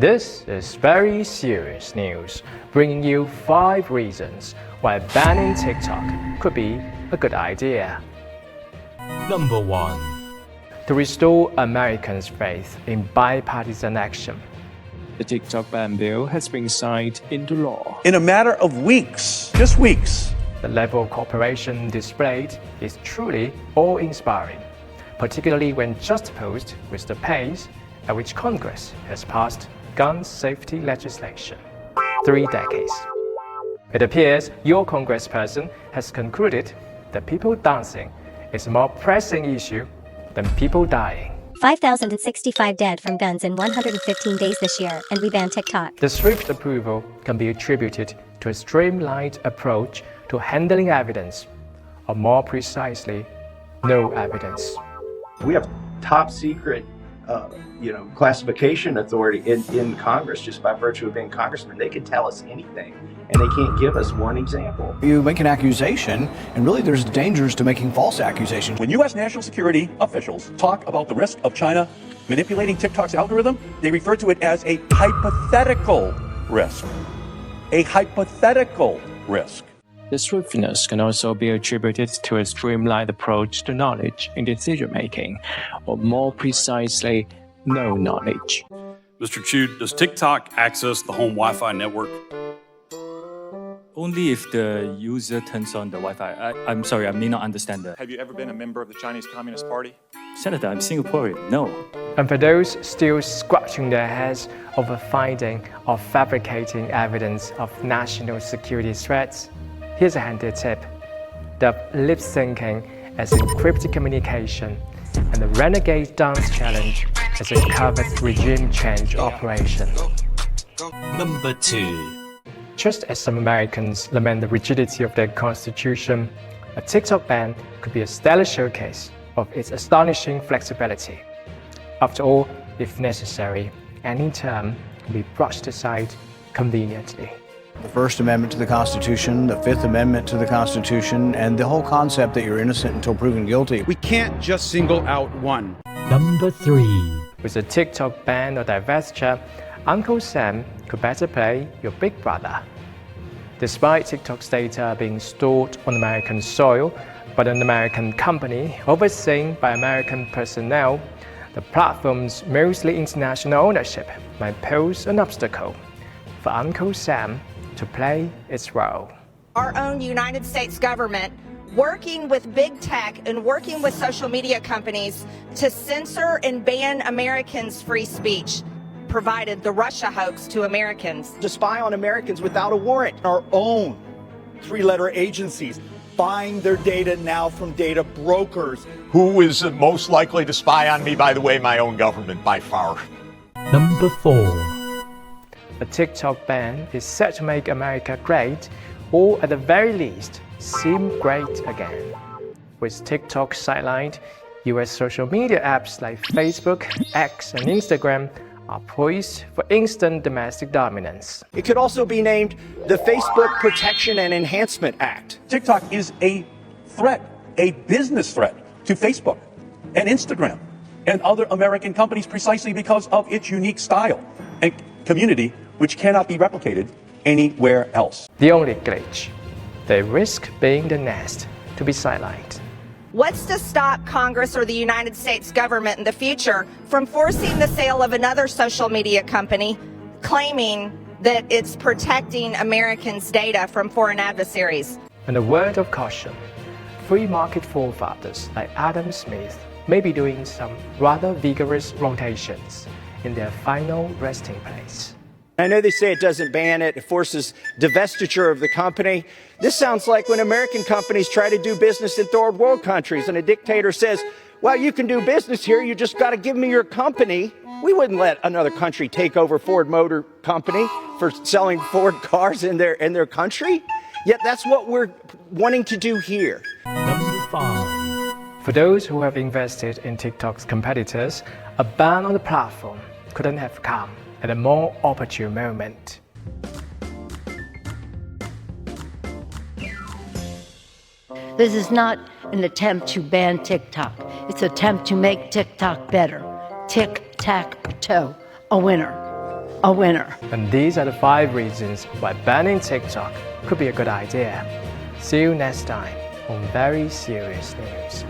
This is very serious news, bringing you 5 reasons why banning TikTok could be a good idea. Number 1. To restore Americans' faith in bipartisan action. The TikTok ban bill has been signed into law. In a matter of weeks, just weeks. The level of cooperation displayed is truly awe-inspiring, particularly when juxtaposed with the pace at which Congress has passed gun safety legislation. 3 decades. It appears your congressperson has concluded that people dancing is a more pressing issue than people dying. 5,065 dead from guns in 115 days this year, and we ban TikTok. The swift approval can be attributed to a streamlined approach to handling evidence, or more precisely, no evidence. We have top secret classification authority in Congress just by virtue of being congressmen. They can tell us anything, and they can't give us one example. You make an accusation, and really there's dangers to making false accusations. When U.S. national security officials talk about the risk of China manipulating TikTok's algorithm, they refer to it as a hypothetical risk. A hypothetical risk. The swiftness can also be attributed to a streamlined approach to knowledge in decision-making, or more precisely, no knowledge. Mr. Chu, does TikTok access the home Wi-Fi network? Only if the user turns on the Wi-Fi. I'm sorry, I may not understand that. Have you ever been a member of the Chinese Communist Party? Senator, I'm Singaporean. No. And for those still scratching their heads over finding or fabricating evidence of national security threats, here's a handy tip. The lip syncing as encrypted communication and the Renegade Dance Challenge as a covert regime change operation. Number 2. Just as some Americans lament the rigidity of their constitution, a TikTok ban could be a stellar showcase of its astonishing flexibility. After all, if necessary, any term can be brushed aside conveniently. The First Amendment to the Constitution, the Fifth Amendment to the Constitution, and the whole concept that you're innocent until proven guilty. We can't just single out one. Number 3. With a TikTok ban or divestiture, Uncle Sam could better play your big brother. Despite TikTok's data being stored on American soil by an American company overseen by American personnel, the platform's mostly international ownership might pose an obstacle for Uncle Sam to play its role. Our own United States government working with big tech and working with social media companies to censor and ban Americans' free speech, provided the Russia hoax to Americans. To spy on Americans without a warrant. Our own 3-letter agencies buying their data now from data brokers. Who is most likely to spy on me? By the way, my own government, by far. Number 4. A TikTok ban is set to make America great, or at the very least, seem great again. With TikTok sidelined, US social media apps like Facebook, X, and Instagram are poised for instant domestic dominance. It could also be named the Facebook Protection and Enhancement Act. TikTok is a threat, a business threat to Facebook and Instagram and other American companies precisely because of its unique style and community, which cannot be replicated anywhere else. The only glitch, they risk being the next to be sidelined. What's to stop Congress or the United States government in the future from forcing the sale of another social media company, claiming that it's protecting Americans' data from foreign adversaries? And a word of caution, free market forefathers like Adam Smith may be doing some rather vigorous rotations in their final resting place. I know they say it doesn't ban it, it forces divestiture of the company. This sounds like when American companies try to do business in third world countries and a dictator says, well, you can do business here, you just got to give me your company. We wouldn't let another country take over Ford Motor Company for selling Ford cars in their country. Yet that's what we're wanting to do here. Number 5. For those who have invested in TikTok's competitors, a ban on the platform couldn't have come at a more opportune moment. This is not an attempt to ban TikTok. It's an attempt to make TikTok better. Tic-tac-toe, a winner. a winner. And these are the 5 reasons why banning TikTok could be a good idea. See you next time on Very Serious News.